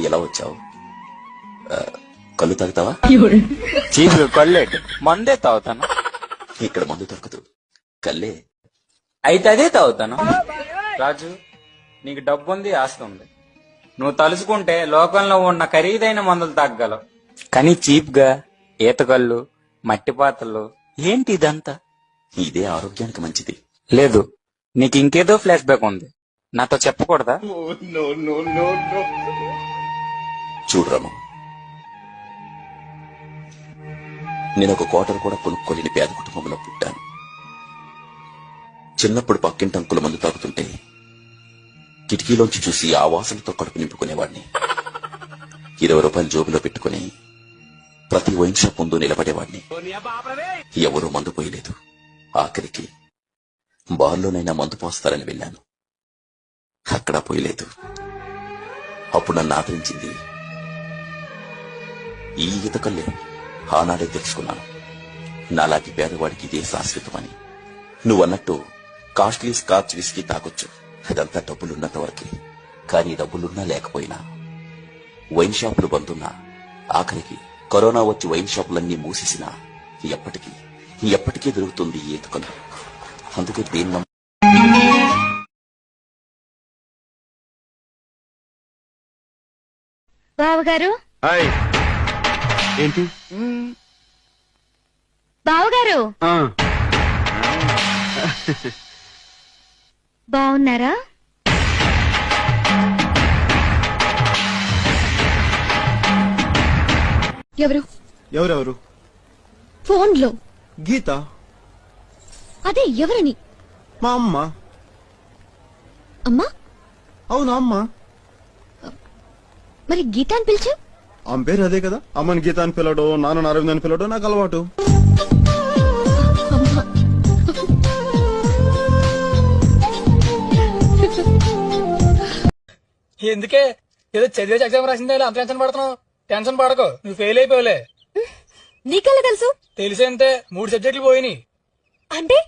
ఎలా వచ్చావు? కళ్ళు తాగుతావా? చీపు కళ్ళేటు మందే తాగుతాను. ఇక్కడ మందు దొరకదు, కల్లే. అయితే అదే తాగుతాను. రాజు, నీకు డబ్బు ఉంది, ఆస్తి ఉంది. నువ్వు తలుచుకుంటే లోకంలో ఉన్న ఖరీదైన మందులు తాగలవు. కానీ చీప్ గా ఈతకళ్ళు, మట్టి పాత్రలు ఏంటి ఇదంతా? ఇదే ఆరోగ్యానికి మంచిది. లేదు, నీకు ఇంకేదో ఫ్లాష్ బ్యాక్ ఉంది, నాతో చెప్పకూడదా? చూడు రాము, నేను ఒక క్వార్టర్ కూడా కొనుక్కోలేని పేద కుటుంబంలో పుట్టాను. చిన్నప్పుడు పక్కింటి అంకుల మందు తాగుతుంటే కిటికీలోంచి చూసి ఆ వాసనతో కడుపు నింపుకునేవాడిని. 20 రూపాయలు జోబులో పెట్టుకుని ప్రతి వైన్ షాప్ ముందు నిలబడేవాడిని. ఎవరూ మందు పోయలేదు. ఆఖరికి బార్లోనైనా మందు పోస్తారని వెళ్ళాను, అక్కడ పోయలేదు. అప్పుడు నన్ను ఆదరించింది ఈ ఈతకల్లే. ఆనాడే తెలుసుకున్నాను, నాలాంటి పేదవాడికి ఇదే శాశ్వతమని. నువ్వన్నట్టు కాస్ట్లీ స్కాచ్ విస్కీ తాగొచ్చు, అదంతా డబ్బులున్నంత వరకే. కానీ డబ్బులున్నా లేకపోయినా, వైన్ షాపులు బందున్నా, ఆఖరికి కరోనా వచ్చి వైన్ షాపులన్నీ మూసేసినా ఎప్పటికీ దొరుకుతుంది ఈ ఈతకల్లు. అందుకే దేన్ని బావగారు, ఏంటి బావగారు బావున్నారా? ఎవరెవరు? ఫోన్ లో గీత. అదే ఎవరని? మా అమ్మ. అమ్మా? అవునా అమ్మ. మరి గీత అని పిలిచు. ఆమె పేరు అదే కదా. అమ్మని గీత అని పిలవడం, నాన్న అరవింద్ అని పిలవడం నాకు అలవాటు. ఎందుకే ఏదో చదివేసి ఎగ్జామ్ రాసిందే అంత టెన్షన్ పడుతున్నావు? టెన్షన్ పడకు, నువ్వు ఫెయిల్ అయిపోలే. నీకెలా తెలుసు? తెలిసేంతే, 3 సబ్జెక్టులు పోయినాయి. అంటే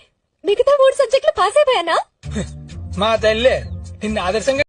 మిగతా 3 సబ్జెక్టులు పాస్ అయిపోయానా? మా తల్లే నిన్ను ఆదర్శంగా